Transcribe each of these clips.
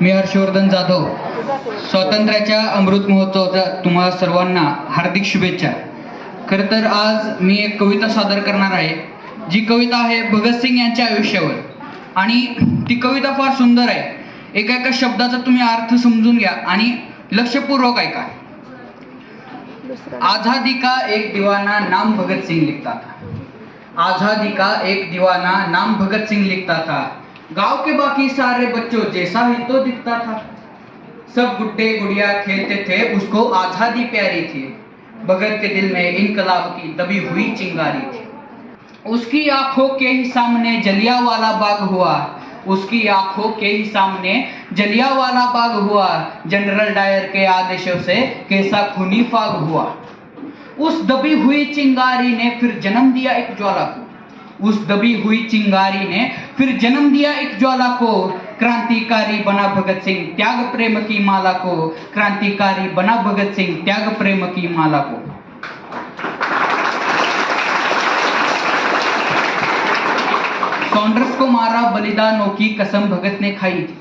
मी हर्षवर्धन जाधव. स्वातंत्र्याच्या अमृत महोत्सवाच्या तुम्हा सर्वांना हार्दिक शुभेच्छा. खरं तर आज मी एक कविता सादर करणार आहे. जी कविता आहे भगतसिंग यांच्या आयुष्यावर, आणि ती कविता फार सुंदर आहे. एका एका शब्दाचा तुम्ही अर्थ समजून घ्या आणि लक्षपूर्वक ऐका. आजादी का एक दीवाना नाम भगत सिंह लिखता था. आजादी का एक दीवाना नाम भगत सिंह लिखता था. गांव के बाकी सारे बच्चों जैसा ही तो दिखता था. सब गुड्डे गुड़िया खेलते थे, उसको आजादी प्यारी थी. भगत के दिल में इनकलाब की दबी हुई चिंगारी थी. उसकी आंखों के ही सामने जलियांवाला बाग हुआ. उसकी आंखों के ही सामने जलियांवाला बाग हुआ. जनरल डायर के आदेशों से कैसा खूनी फाग हुआ. उस दबी हुई चिंगारी ने फिर जन्म दिया एक ज्वाला को. उस दबी हुई चिंगारी ने फिर जन्म दिया एक ज्वाला को. क्रांतिकारी बना भगत सिंह त्याग प्रेम की माला को. क्रांतिकारी बना भगत सिंह त्याग प्रेम की माला को. सॉन्डर्स को मारा बलिदानों की कसम भगत ने खाई थी.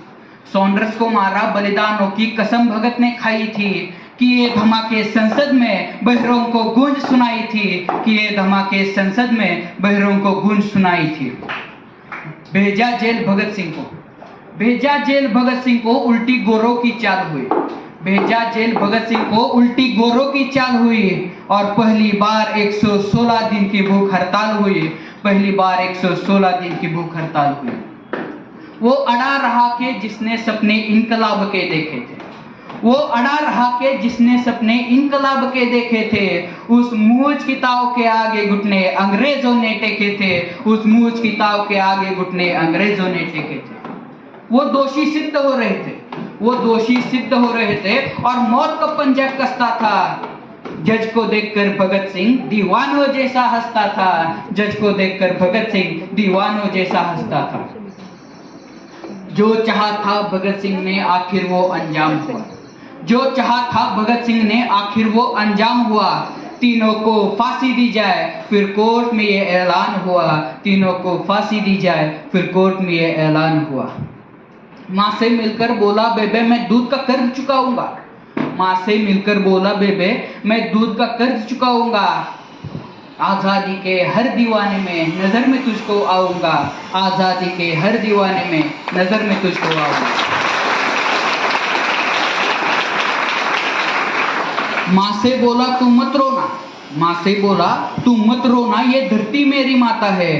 सॉन्डर्स को मारा बलिदानों की कसम भगत ने खाई थी. किए धमाके संसद में बहरों को गूंज सुनाई थी. किए धमाके संसद में बहरों को गूंज सुनाई थी. भेजा जेल भगत सिंह को. भेजा जेल भगत सिंह को उल्टी गोरों की चाल हुई. भेजा जेल भगत सिंह को उल्टी गोरों की चाल हुई. और पहली बार 116 दिन की भूख हड़ताल हुई. पहली बार 116 दिन की भूख हड़ताल हुई. वो अड़ा रहा के जिसने सपने इनकलाब के देखे थे. वो अड़ा रहा के जिसने सपने इनकलाब के देखे थे. उस मूज की ताव के आगे घुटने अंग्रेजों ने टेके थे. उस मूज की ताव के आगे घुटने अंग्रेजों ने टेके थे. वो दोषी सिद्ध हो रहे थे. वो दोषी सिद्ध हो रहे थे और मौत का पंजा कसता था. जज को देखकर भगत सिंह दीवानों जैसा हंसता था. जज को देखकर भगत सिंह दीवानों जैसा हंसता था. जो चाहा था भगत सिंह ने आखिर वो अंजाम हुआ. जो चाहा था भगत सिंह ने आखिर वो अंजाम हुआ. तीनों को फांसी दी जाए फिर कोर्ट में ये ऐलान हुआ. तीनों को फांसी दी जाए फिर कोर्ट में ये ऐलान हुआ. माँ से मिलकर बोला बेबे मैं दूध का कर्ज चुकाऊंगा. माँ से मिलकर बोला बेबे मैं दूध का कर्ज चुकाऊंगा. आजादी के हर दीवाने में नजर में तुझको आऊंगा. आजादी के हर दीवाने में नजर में तुझको आऊंगा. माँ से बोला तू मत रोना. माँ से बोला तू मत रोना, ये धरती मेरी माता है.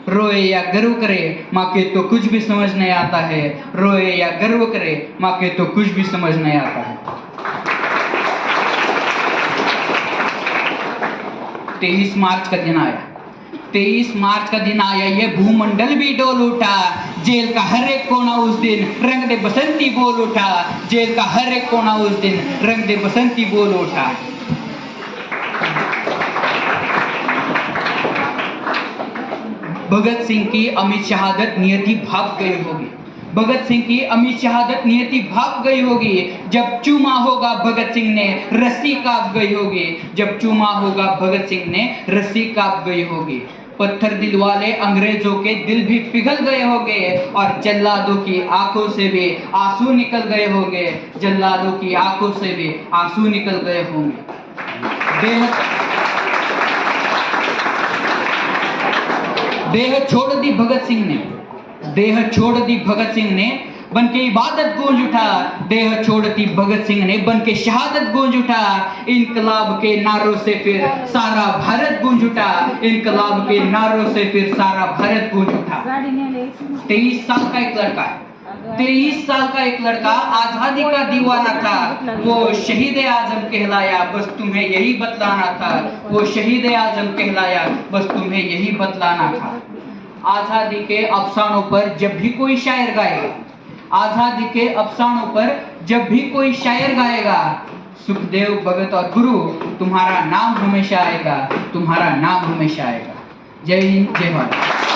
रोए या गर्व करे माँ के तो कुछ भी समझ नहीं आता है. रोए या गर्व करे माँ के तो कुछ भी समझ नहीं आता है. 23 मार्च का दिन आया. 23 मार्च का दिन आया, ये भूमंडल भी डोल उठा. जेल का हर एक कोना उस दिन रंग दे बसंती बोल उठा. जेल का हर एक कोना उस दिन रंग दे बसंती बोल उठा. भगत सिंह की अमित शहादत नियति भाग गई होगी. भगत सिंह की अमित शहादत नियति भाग गई होगी. जब चूमा होगा भगत सिंह ने रस्सी कांप गई होगी. जब चूमा होगा भगत सिंह ने रस्सी कांप गई होगी. पत्थर दिल वाले अंग्रेजों के दिल भी पिघल गए होंगे. और जल्लादों की आंखों से भी आंसू निकल गए होंगे. जल्लादों की आंखों से भी आंसू निकल गए होंगे. देह छोड़ दी भगत सिंह ने. देह छोड़ दी भगत सिंह ने बन के इबादत गूंज उठा. देह छोड़ दी भगत सिंह ने बन के शहादत गूंज उठा. इनकलाब के नारों से फिर सारा भारत गूंज उठा. इनकलाब के नारों से फिर सारा भारत गूंज उठा. 23 साल का एक लड़का, 23 साल का एक लड़का आजादी का दीवाना था. वो शहीद आजम कहलाया, बस तुम्हें यही बतलाना था. वो शहीद आजम कहलाया, बस तुम्हें यही बतलाना था. आजादी के अफसानों पर जब भी कोई शायर गाएगा, आजादी के अफसानों पर जब भी कोई शायर गाएगा, सुखदेव, भगत और गुरु तुम्हारा नाम हमेशा आएगा. तुम्हारा नाम हमेशा आएगा. जय हिंद, जय भारत.